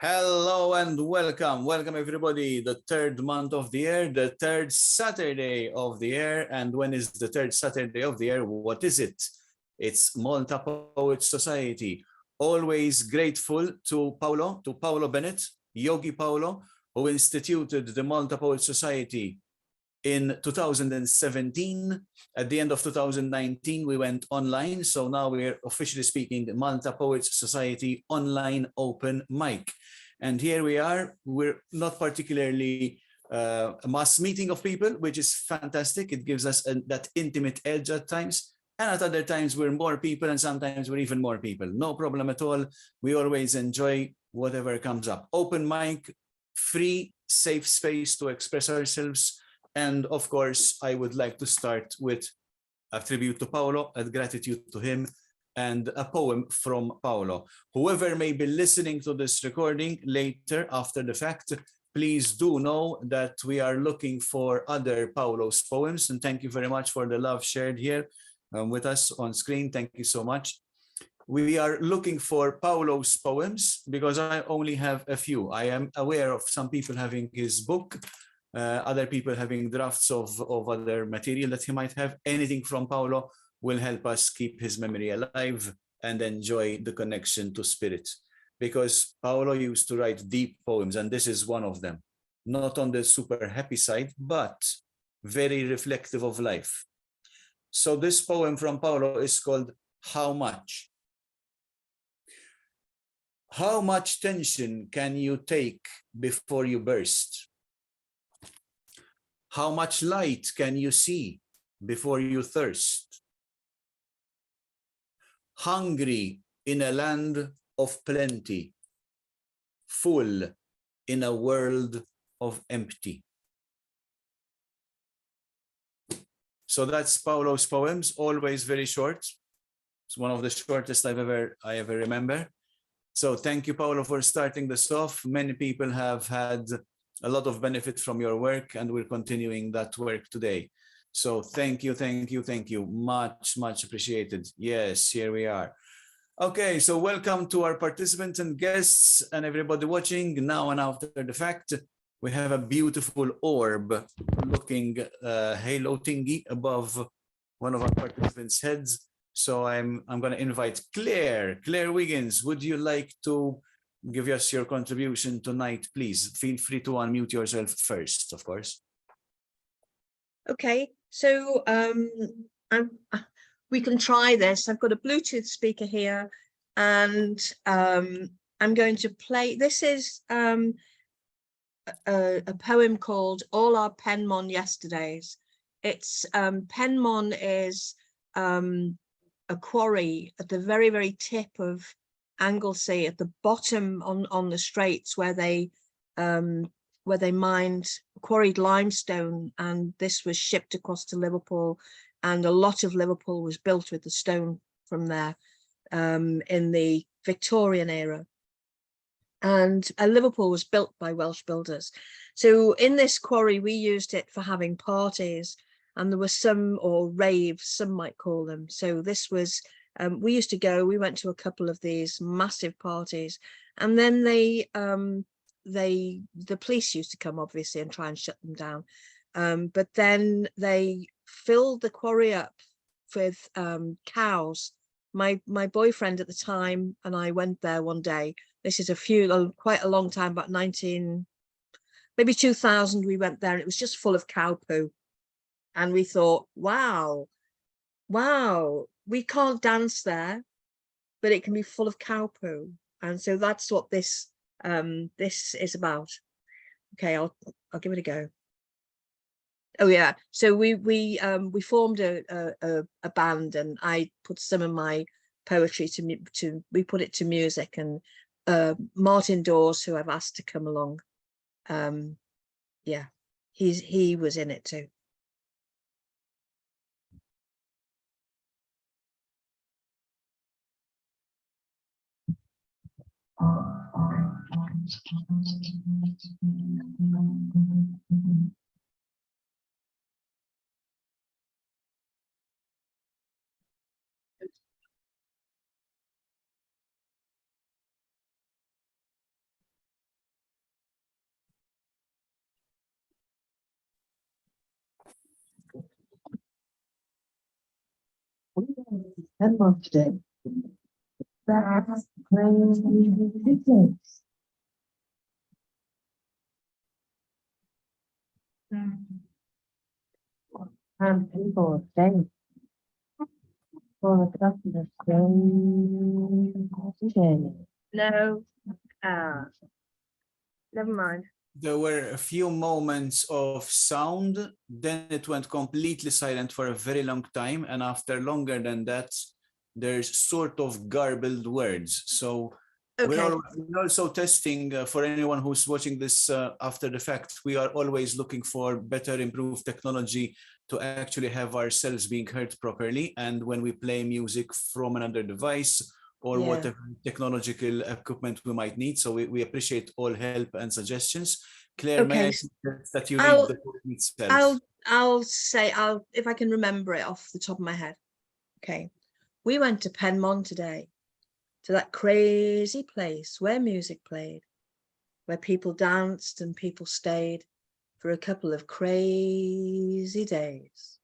Hello and welcome. Welcome everybody. The third month of the year, the third Saturday of the year. And when is the third Saturday of the year? What is it? It's Malta Poets Society. Always grateful to Paulo Bennett, Yogi Paulo, who instituted the Malta Poets Society in 2017. At the end of 2019, we went online. So now we're officially speaking the Malta Poets Society online open mic. And here we are. We're not particularly a mass meeting of people, which is fantastic. It gives us that intimate edge at times. And at other times, we're more people, and sometimes we're even more people. No problem at all. We always enjoy whatever comes up. Open mic, free, safe space to express ourselves. And of course, I would like to start with a tribute to Paulo, a gratitude to him, and a poem from Paulo. Whoever may be listening to this recording later after the fact, please do know that we are looking for other Paulo's poems. And thank you very much for the love shared here with us on screen. Thank you so much. We are looking for Paulo's poems because I only have a few. I am aware of some people having his book, other people having drafts of other material that he might have. Anything from Paulo will help us keep his memory alive and enjoy the connection to spirit. Because Paulo used to write deep poems, and this is one of them. Not on the super happy side, but very reflective of life. So this poem from Paulo is called How Much? How much tension can you take before you burst? How much light can you see before you thirst? Hungry in a land of plenty, full in a world of empty. So that's Paulo's poems, always very short. It's one of the shortest I ever remember. So thank you, Paulo, for starting this off. Many people have had a lot of benefit from your work, and we're continuing that work today. So thank you, thank you, thank you. Much, much appreciated. Yes, here we are. Okay, so welcome to our participants and guests and everybody watching now and after the fact. We have a beautiful orb looking halo thingy above one of our participants' heads. So I'm going to invite Claire Wiggins. Would you like to give us your contribution tonight, please? Feel free to unmute yourself first, of course. Okay, so we can try this. I've got a Bluetooth speaker here, and I'm going to play. This is a poem called All Our Penmon Yesterdays. It's Penmon is a quarry at the very, very tip of Anglesey, at the bottom on the straits where they quarried limestone, and this was shipped across to Liverpool, and a lot of Liverpool was built with the stone from there in the Victorian era. And Liverpool was built by Welsh builders. So in this quarry, we used it for having parties, and there were some, or raves, some might call them. So this was, we went to a couple of these massive parties, and then the police used to come, obviously, and try and shut them down. But then they filled the quarry up with cows. My boyfriend at the time and I went there one day. This is quite a long time, about maybe 2000, we went there, and it was just full of cow poo. And we thought, wow, we can't dance there, but it can be full of cow poo. And so that's what this is about. Okay, I'll give it a go. Oh yeah, so we formed a band, and I put some of my poetry we put it to music, and Martin Dawes, who I've asked to come along, yeah, he was in it too. Month today. That's crazy. And people are saying for the customer saying no, never mind. There were a few moments of sound, then it went completely silent for a very long time, and after longer than that, there's sort of garbled words. So Okay. we're also testing for anyone who's watching this after the fact. We are always looking for better improved technology to actually have ourselves being heard properly. And when we play music from another device or Yeah. whatever technological equipment we might need. So we appreciate all help and suggestions. Claire, may Okay. I suggest that you read the poem itself? I'll say if I can remember it off the top of my head. Okay. We went to Penmon today, to that crazy place where music played, where people danced and people stayed for a couple of crazy days.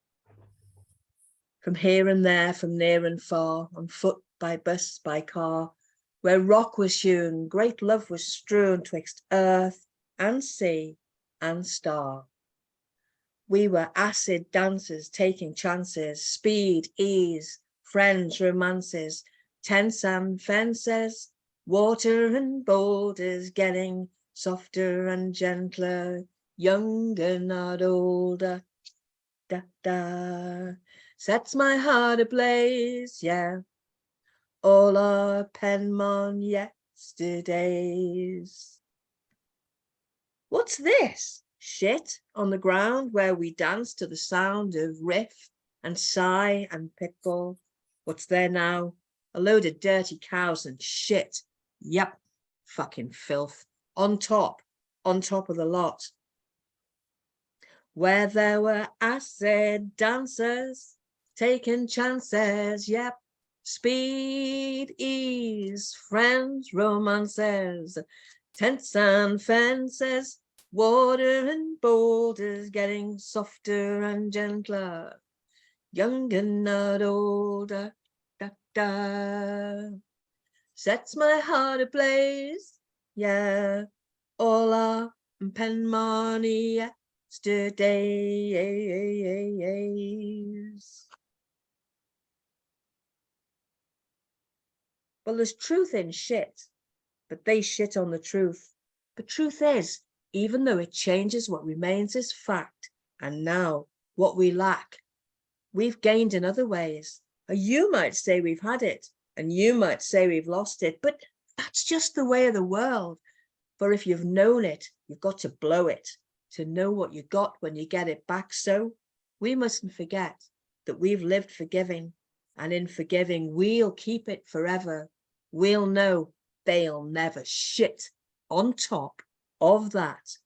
From here and there, from near and far, on foot, by bus, by car, where rock was hewn, great love was strewn twixt earth and sea and star. We were acid dancers taking chances, speed, ease, friends, romances, tense and fences, water and boulders getting softer and gentler, younger, not older. Da, da, sets my heart ablaze, yeah. All our Penmon yesterdays. What's this? Shit on the ground where we dance to the sound of riff and sigh and pitbull. What's there now? A load of dirty cows and shit. Yep, fucking filth. On top of the lot. Where there were acid dancers taking chances, yep. Speed, ease, friends, romances, tents and fences, water and boulders getting softer and gentler, young and not older, da, da. Sets my heart ablaze, yeah, all our Penmon yesterdays. Well, there's truth in shit, but they shit on the truth. The truth is, even though it changes, what remains is fact. And now, what we lack, we've gained in other ways. Or you might say we've had it, and you might say we've lost it, but that's just the way of the world. For if you've known it, you've got to blow it to know what you got when you get it back. So we mustn't forget that we've lived forgiving, and in forgiving, we'll keep it forever. We'll know they'll never shit on top of that,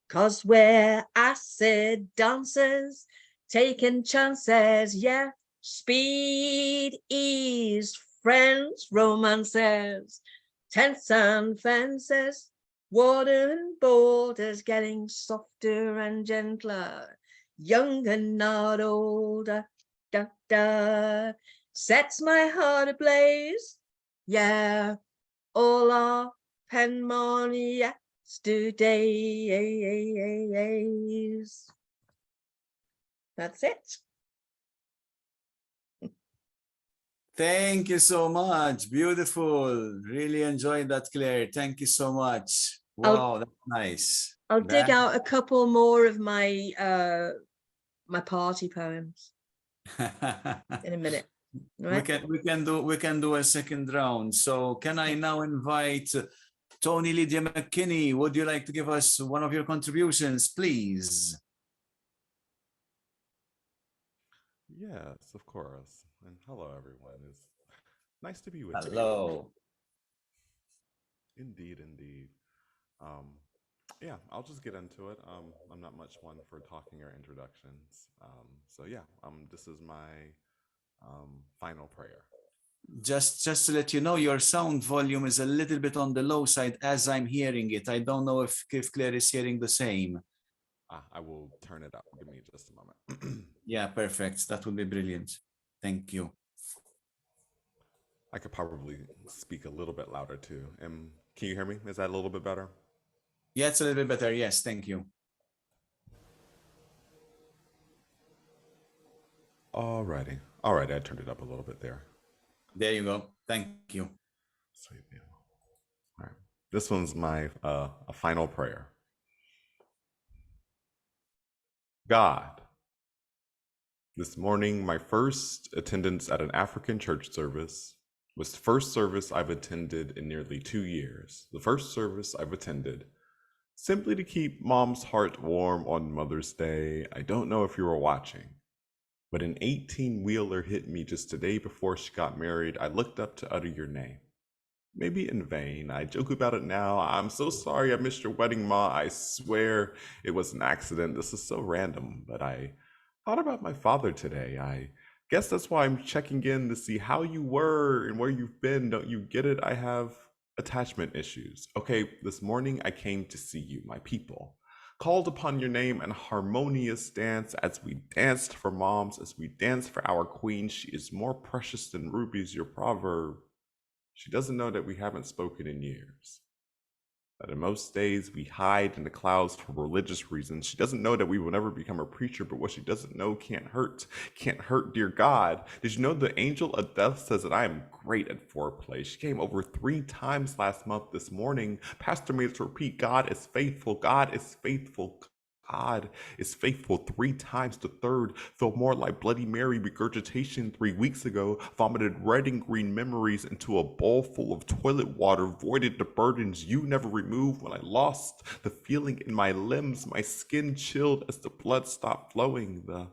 'cause we're acid dancers taking chances, yeah. Speed, ease, friends, romances, tents and fences, water and boulders getting softer and gentler, young and not older, da, da, sets my heart ablaze, yeah, all our Penmon yesterdays. That's it. Thank you so much. Beautiful. Really enjoyed that, Claire. Thank you so much. Wow, that's nice. I'll dig out a couple more of my my party poems in a minute. Right? We can do a second round. So can I now invite Tony Lydia McKinney? Would you like to give us one of your contributions, please? Yes, of course. And hello, everyone. It's nice to be with you. Hello. Indeed, indeed. Um, yeah, I'll just get into it. I'm not much one for talking or introductions. So yeah, this is my final prayer. Just to let you know, your sound volume is a little bit on the low side as I'm hearing it. I don't know if Claire is hearing the same. I will turn it up. Give me just a moment. Yeah, perfect. That would be brilliant. Thank you. I could probably speak a little bit louder too. And can you hear me? Is that a little bit better? Yeah, it's a little bit better. Yes, thank you. Alrighty. Alrighty, I turned it up a little bit there. There you go. Thank you. Sweet deal. All right. This one's my a final prayer. God, this morning, my first attendance at an African church service was the first service I've attended in nearly 2 years. The first service I've attended simply to keep Mom's heart warm on Mother's Day. I don't know if you were watching, but an 18-wheeler hit me just a day before she got married. I looked up to utter your name. Maybe in vain. I joke about it now. I'm so sorry I missed your wedding, Ma. I swear it was an accident. This is so random, but I thought about my father today. I guess that's why I'm checking in to see how you were and where you've been. Don't you get it? I have attachment issues. Okay, this morning I came to see you, my people. Called upon your name in harmonious dance as we danced for moms, as we danced for our queen. She is more precious than rubies, your proverb. She doesn't know that we haven't spoken in years. That in most days we hide in the clouds for religious reasons. She doesn't know that we will never become a preacher, but what she doesn't know can't hurt. Can't hurt, dear God. Did you know the angel of death says that I am great at foreplay? She came over 3 times last month this morning. Pastor made us repeat, God is faithful. God is faithful. God is faithful 3 times. The third felt more like Bloody Mary regurgitation 3 weeks ago, vomited red and green memories into a bowl full of toilet water, voided the burdens you never removed. When I lost the feeling in my limbs, my skin chilled as the blood stopped flowing, the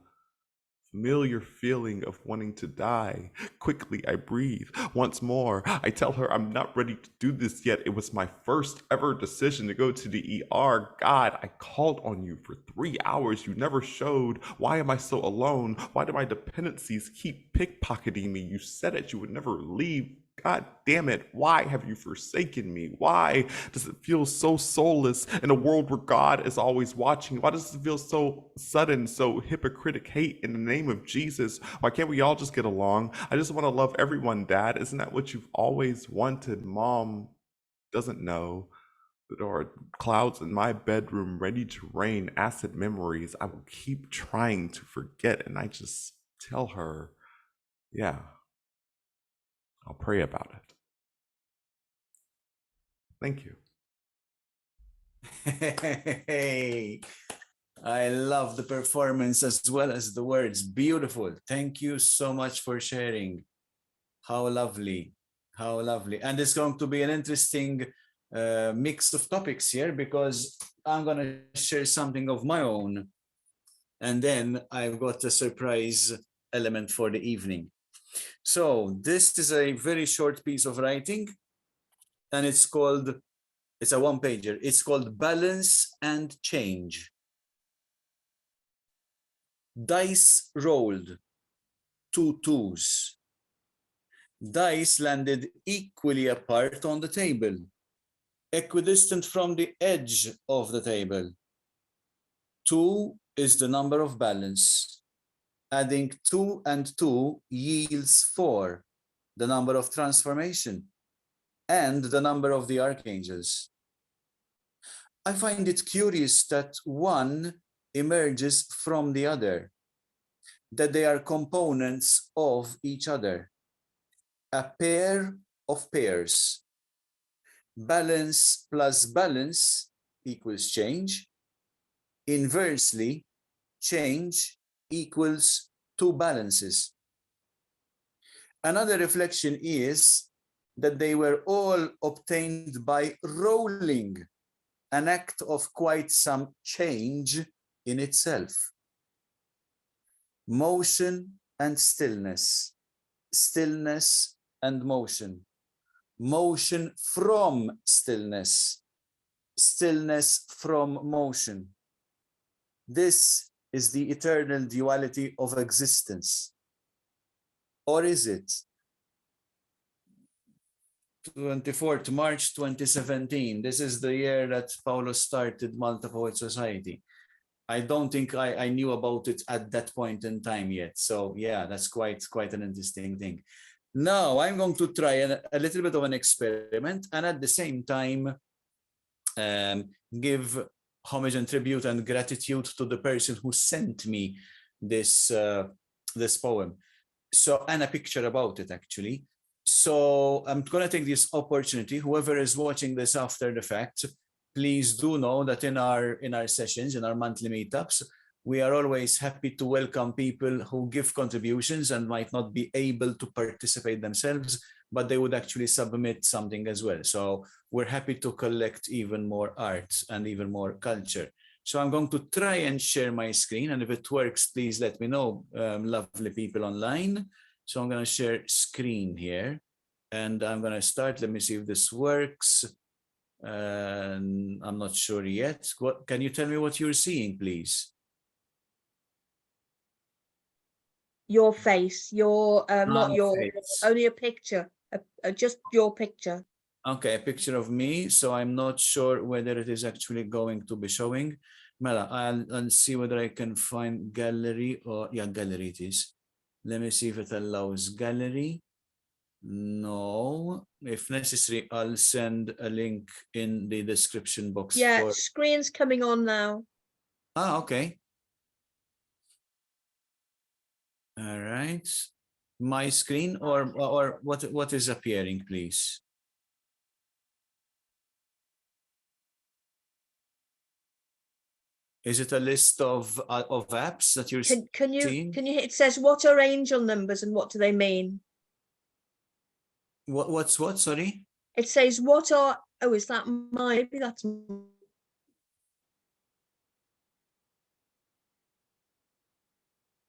familiar feeling of wanting to die. Quickly, I breathe. Once more, I tell her I'm not ready to do this yet. It was my first ever decision to go to the ER. God, I called on you for 3 hours. You never showed. Why am I so alone? Why do my dependencies keep pickpocketing me? You said that you would never leave. God damn it, why have you forsaken me? Why does it feel so soulless in a world where God is always watching? Why does it feel so sudden, so hypocritic hate in the name of Jesus? Why can't we all just get along? I just want to love everyone, Dad. Isn't that what you've always wanted? Mom doesn't know. There are clouds in my bedroom ready to rain acid memories. I will keep trying to forget, and I just tell her, yeah, I'll pray about it. Thank you. Hey, I love the performance as well as the words. Beautiful. Thank you so much for sharing. How lovely. How lovely. And it's going to be an interesting mix of topics here because I'm going to share something of my own. And then I've got a surprise element for the evening. So this is a very short piece of writing, and it's a one-pager. It's called Balance and Change. Dice rolled, 2 twos. Dice landed equally apart on the table, equidistant from the edge of the table. 2 is the number of balance. Adding 2 and 2 yields 4, the number of transformation, and the number of the archangels. I find it curious that one emerges from the other, that they are components of each other, a pair of pairs. Balance plus balance equals change. Inversely, change equals 2 balances. Another reflection is that they were all obtained by rolling, an act of quite some change in itself. Motion and stillness, stillness and motion, motion from stillness, stillness from motion. This is the eternal duality of existence. Or is it? 24th March 2017. This is the year that Paulo started Malta Poet Society. I don't think I knew about it at that point in time yet. So yeah, that's quite an interesting thing. Now I'm going to try a little bit of an experiment, and at the same time give homage and tribute and gratitude to the person who sent me this this poem. So, and a picture about it actually. So I'm going to take this opportunity. Whoever is watching this after the fact, please do know that in our sessions, in our monthly meetups, we are always happy to welcome people who give contributions and might not be able to participate themselves, but they would actually submit something as well. So we're happy to collect even more art and even more culture. So I'm going to try and share my screen, and if it works, please let me know, lovely people online. So I'm going to share screen here, and I'm going to start. Let me see if this works. I'm not sure yet. What, can you tell me what you're seeing, please? Your face, your not My your, face. only a picture, just your picture. Okay, a picture of me. So I'm not sure whether it is actually going to be showing. Mela, I'll see whether I can find gallery or, yeah, gallery it is. Let me see if it allows gallery. No, if necessary, I'll send a link in the description box. Yeah, For... screen's coming on now. Ah, okay. All right. My screen or what is appearing, please? Is it a list of apps that you're Can you seeing? it says what are angel numbers and what do they mean? What's what? Sorry. It says what are, oh, is that maybe that's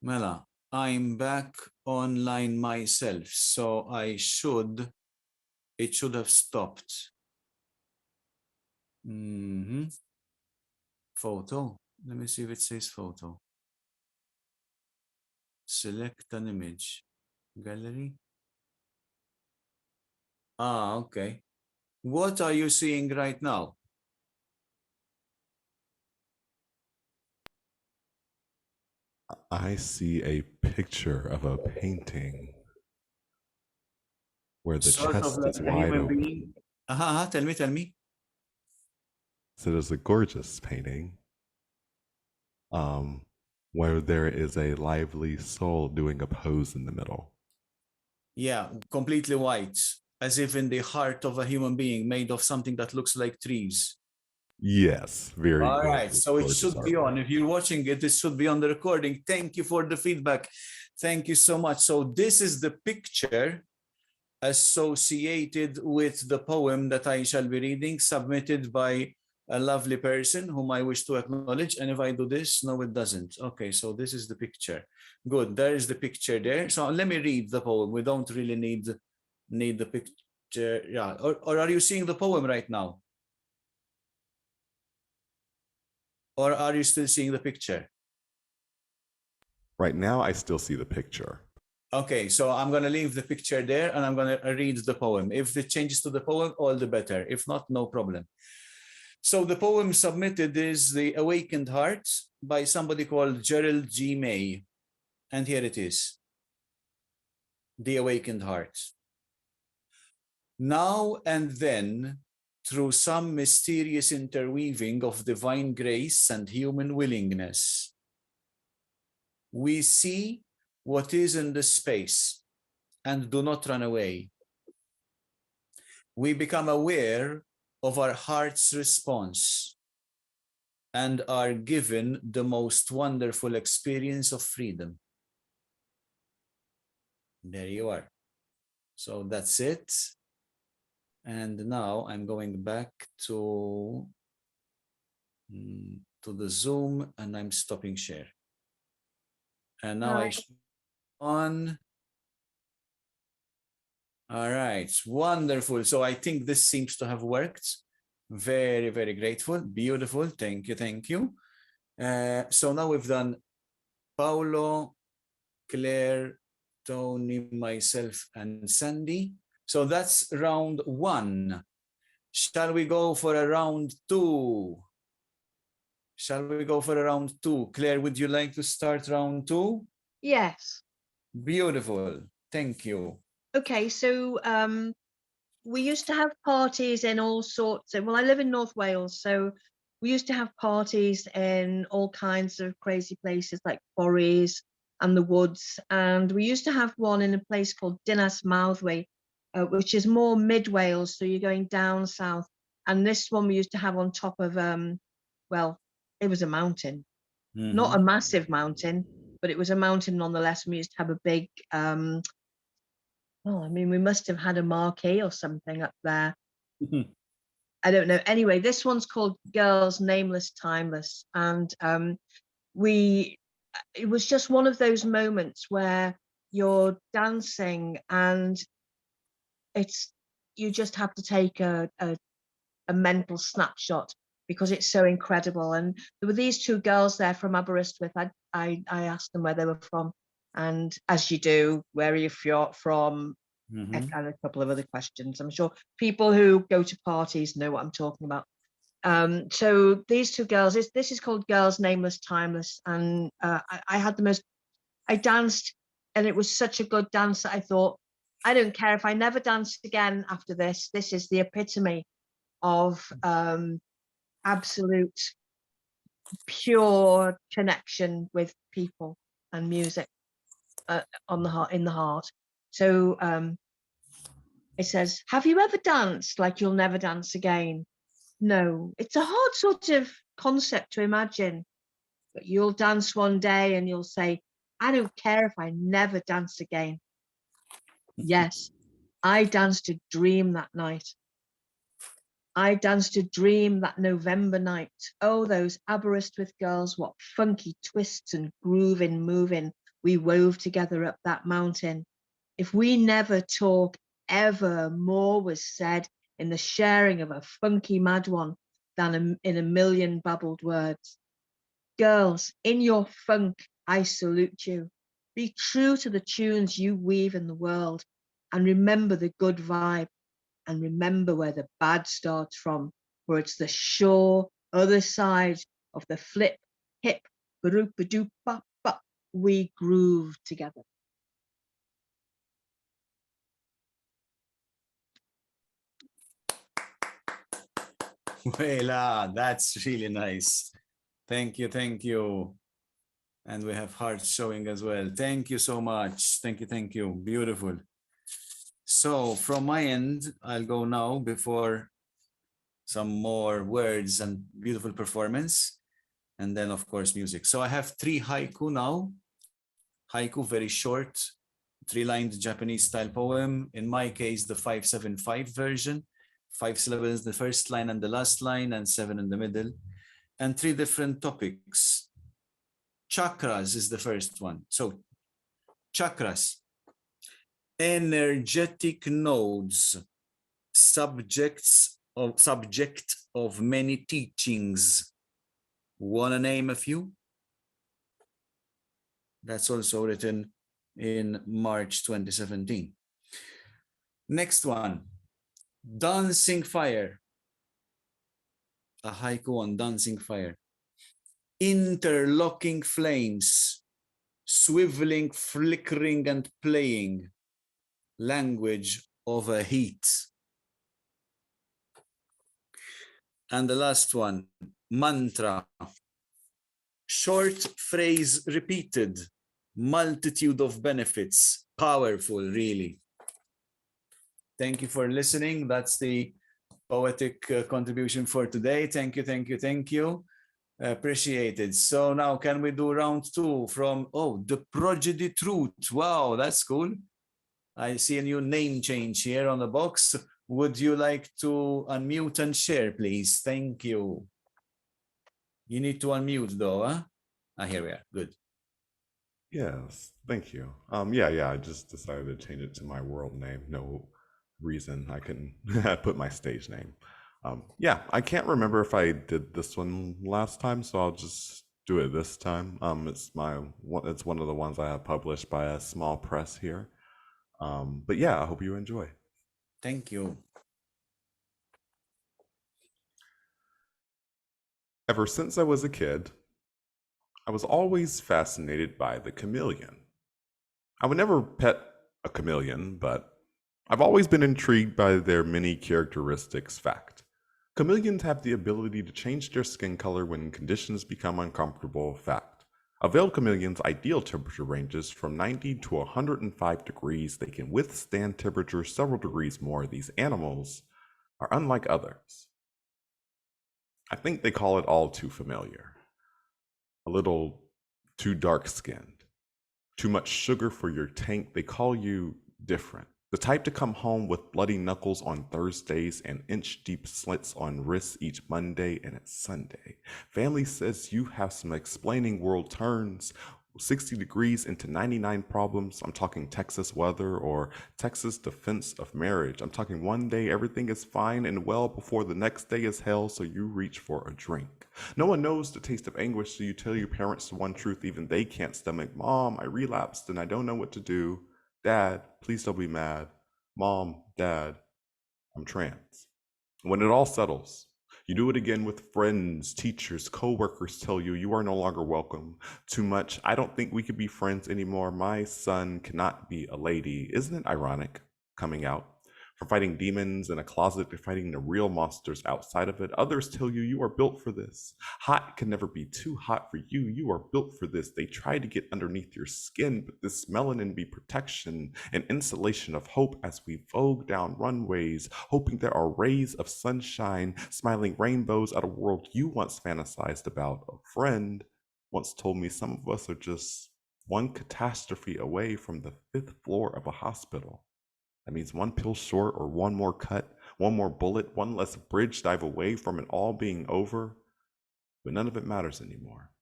Mela, I'm back online myself, so it should have stopped. Photo. Let me see if it says photo. Select an image. Gallery. Ah, okay. What are you seeing right now? I see a picture of a painting where the Sort of chest like is a wide human open. being. Tell me. So there's a gorgeous painting where there is a lively soul doing a pose in the middle. Yeah, completely white, as if in the heart of a human being made of something that looks like trees. Yes, very All right, gorgeous. so it Gorgeous should be artwork. on. If you're watching it, this should be on the recording. Thank you for the feedback. Thank you so much. So this is the picture associated with the poem that I shall be reading, submitted by a lovely person whom I wish to acknowledge. And if I do this, no, it doesn't. Okay, so this is the picture. Good, there is the picture there. So let me read the poem. We don't really need the picture. Yeah, or are you seeing the poem right now? Or are you still seeing the picture? Right now, I still see the picture. Okay, so I'm going to leave the picture there and I'm going to read the poem. If it changes to the poem, all the better. If not, no problem. So the poem submitted is The Awakened Heart by somebody called Gerald G. May. And here it is. The Awakened Heart. Now and then, through some mysterious interweaving of divine grace and human willingness, we see what is in the space and do not run away. We become aware of our heart's response and are given the most wonderful experience of freedom. There you are. So that's it. And now I'm going back to the Zoom and I'm stopping share. And now I on. All right, wonderful. So I think this seems to have worked. Very, very grateful. Beautiful. Thank you. So now we've done Paulo, Claire, Tony, myself, and Sandy. So that's round one. Shall we go for a round two? Shall we go for a round two? Claire, would you like to start round two? yes. Beautiful. Thank you. Okay, so we used to have parties in all sorts of, well, I live in North Wales, so we used to have parties in all kinds of crazy places like quarries and the woods. And we used to have one in a place called Dinas Mawddwy, which is more mid Wales, so you're going down south. And this one we used to have on top of, well, it was a mountain, not a massive mountain, but it was a mountain nonetheless. And we used to have a big, well, I mean, we must have had a marquee or something up there. Mhm. I don't know. Anyway, this one's called Girls Nameless Timeless. And it was just one of those moments where you're dancing and you just have to take a mental snapshot because it's so incredible. And there were these two girls there from Aberystwyth. I asked them where they were from. And as you do, where are you from? And a couple of other questions. I'm sure people who go to parties know what I'm talking about. So these two girls, this is called Girls Nameless Timeless, and I had the most. I danced, and it was such a good dance that I thought, I don't care if I never dance again after this. This is the epitome of absolute pure connection with people and music on the heart, in the heart. So it says, have you ever danced like you'll never dance again? No, it's a hard sort of concept to imagine, but you'll dance one day and you'll say, I don't care if I never dance again. Yes, I danced a dream that night. I danced a dream that November night. Oh, those Aberystwyth girls, what funky twists and grooving, moving we wove together up that mountain. If we never talk ever, more was said in the sharing of a funky mad one than in a million babbled words. Girls, in your funk, I salute you. Be true to the tunes you weave in the world and remember the good vibe and remember where the bad starts from, where it's the sure other side of the flip, hip, ba-doop, ba we groove together. Well, that's really nice. Thank you, thank you. And we have hearts showing as well. Thank you so much. Thank you. Beautiful. So from my end, I'll go now before some more words and beautiful performance. And then of course, music. So I have 3 haiku now. Haiku, very short, 3-lined Japanese style poem. In my case, the 5-7-5 version. 5 syllables, the first line and the last line, and 7 in the middle. And 3 different topics. Chakras is the first one. So chakras, energetic nodes, subject of many teachings. Wanna name a few? That's also written in March 2017. Next one, dancing fire. A haiku on dancing fire. Interlocking flames, swiveling, flickering, and playing. Language of a heat. And the last one, mantra. Short phrase repeated, multitude of benefits. Powerful, really. Thank you for listening. That's the poetic contribution for today. Thank you. Appreciate it. So now can we do round 2 from, the Prodigy Truth. Wow, that's cool. I see a new name change here on the box. Would you like to unmute and share, please? Thank you. You need to unmute though, huh? Here we are, good. Yes, thank you. Yeah, I just decided to change it to my world name. No reason I can put my stage name. Yeah, I can't remember if I did this one last time, so I'll just do it this time. It's one of the ones I have published by a small press here. But yeah, I hope you enjoy. Thank you. Ever since I was a kid, I was always fascinated by the chameleon. I would never pet a chameleon, but I've always been intrigued by their many characteristics. Fact. Chameleons have the ability to change their skin color when conditions become uncomfortable. Fact. A veiled chameleon's ideal temperature ranges from 90 to 105 degrees. They can withstand temperatures several degrees more. These animals are unlike others. I think they call it all too familiar. A little too dark-skinned. Too much sugar for your tank. They call you different. The type to come home with bloody knuckles on Thursdays and inch-deep slits on wrists each Monday and it's Sunday. Family says you have some explaining world turns, 60 degrees into 99 problems. I'm talking Texas weather or Texas defense of marriage. I'm talking one day everything is fine and well before the next day is hell, so you reach for a drink. No one knows the taste of anguish, so you tell your parents the one truth even they can't stomach. Mom, I relapsed and I don't know what to do. Dad, please don't be mad. Mom, Dad, I'm trans. When it all settles, you do it again with friends, teachers, co-workers tell you you are no longer welcome. Too much. I don't think we could be friends anymore. My son cannot be a lady. Isn't it ironic coming out? From fighting demons in a closet to fighting the real monsters outside of it. Others tell you you are built for this. Hot can never be too hot for you. You are built for this. They try to get underneath your skin, but this melanin be protection and insulation of hope as we vogue down runways, hoping there are rays of sunshine, smiling rainbows at a world you once fantasized about. A friend once told me some of us are just one catastrophe away from the 5th floor of a hospital. That means one pill short or one more cut, one more bullet, one less bridge dive away from it all being over. But none of it matters anymore,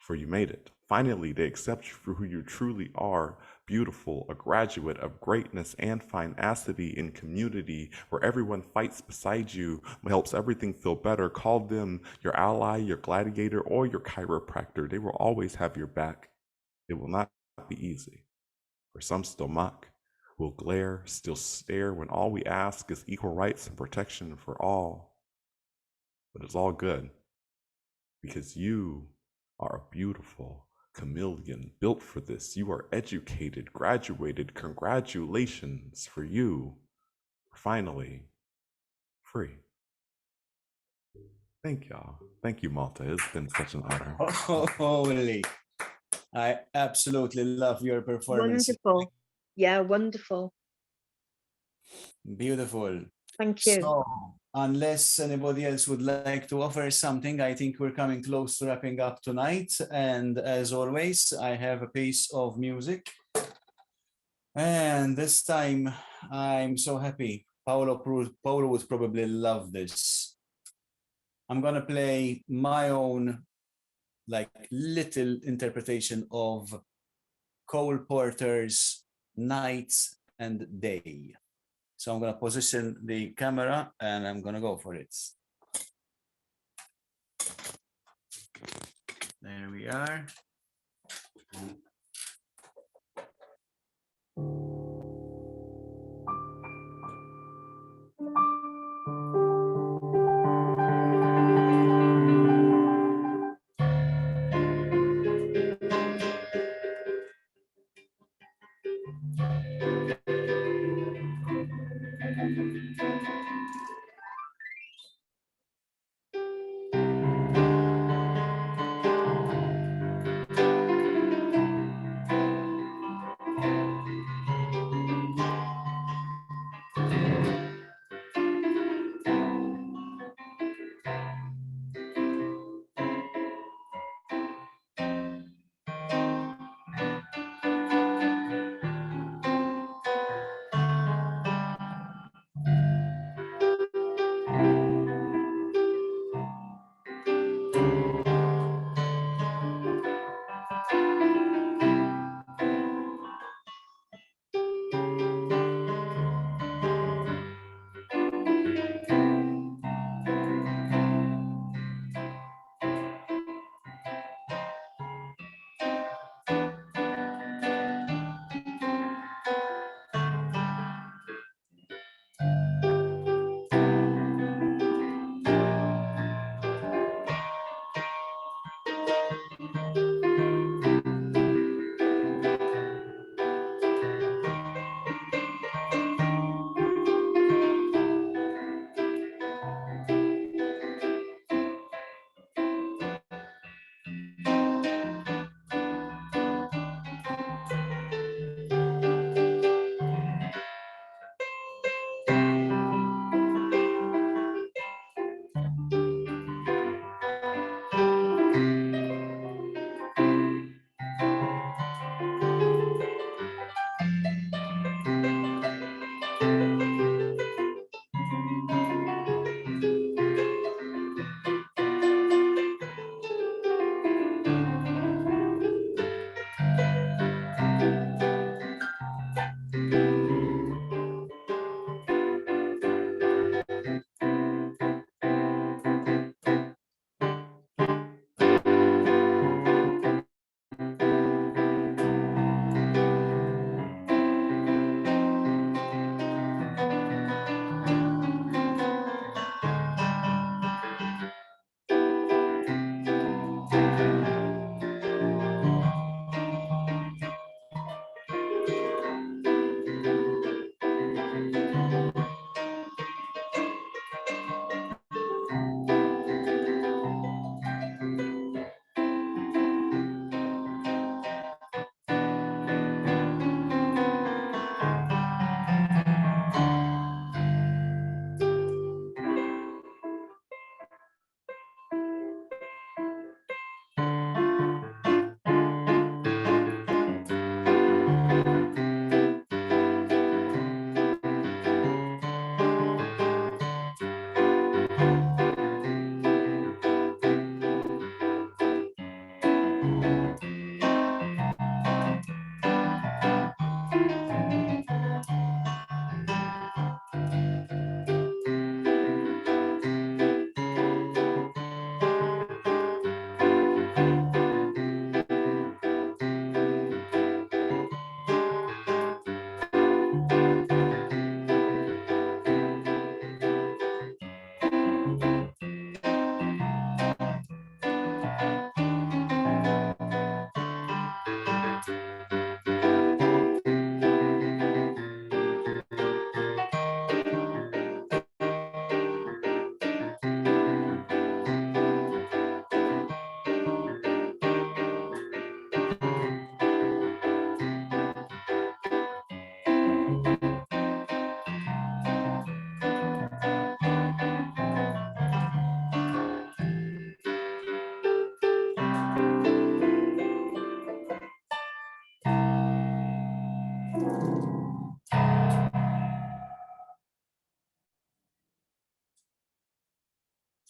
for you made it. Finally, they accept you for who you truly are, beautiful, a graduate of greatness and finacity in community where everyone fights beside you, helps everything feel better. Call them your ally, your gladiator, or your chiropractor. They will always have your back. It will not be easy. For some still mock, will glare, still stare when all we ask is equal rights and protection for all. But it's all good because you are a beautiful chameleon built for this. You are educated, graduated. Congratulations for you. Finally, free. Thank y'all. Thank you, Malta. It's been such an honor. Holy. I absolutely love your performance. Wonderful. Yeah, wonderful. Beautiful. Thank you. So, unless anybody else would like to offer something, I think we're coming close to wrapping up tonight. And as always, I have a piece of music. And this time, I'm so happy. Paolo would probably love this. I'm gonna play my own like little interpretation of Cole Porter's Night and Day. So I'm gonna position the camera and I'm gonna go for it. There we are.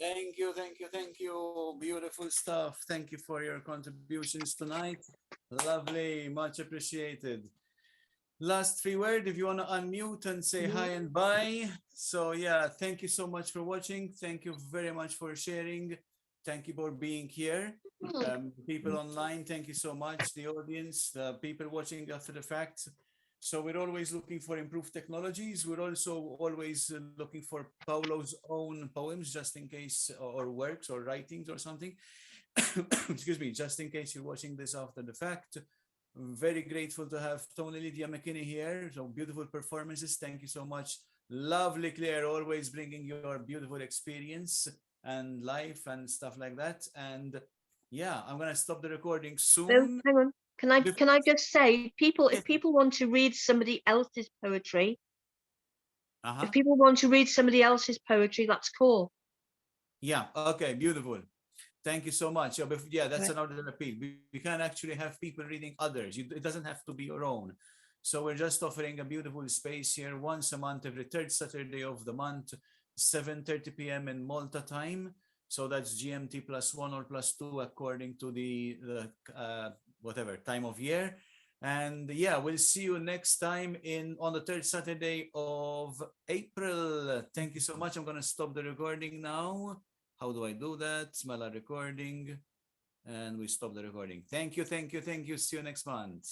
Thank you, thank you, thank you. Beautiful stuff. Thank you for your contributions tonight. Lovely, much appreciated. Last three word, if you want to unmute and say hi and bye. So yeah, thank you so much for watching. Thank you very much for sharing. Thank you for being here. People online, thank you so much. The audience, the people watching after the fact. So we're always looking for improved technologies. We're also always looking for Paulo's own poems, just in case, or works or writings or something. Excuse me, just in case you're watching this after the fact. Very grateful to have Tony Lydia McKinney here. So beautiful performances. Thank you so much. Lovely Claire, always bringing your beautiful experience and life and stuff like that. And yeah, I'm gonna stop the recording No, soon. hang on. Can I just say, people, Yes. if people want to read somebody else's poetry, Uh-huh. if people want to read somebody else's poetry, that's cool. Yeah, okay, beautiful. Thank you so much. Yeah, that's Right. another appeal. We can actually have people reading others. It doesn't have to be your own. So we're just offering a beautiful space here once a month, every third Saturday of the month, 7:30 p.m. in Malta time. So that's GMT +1 or +2 according to the whatever time of year. And yeah, we'll see you next time on the third Saturday of April. Thank you so much. I'm gonna stop the recording now. How do I do that? Smell recording. And we stop the recording. Thank you, thank you, thank you. See you next month.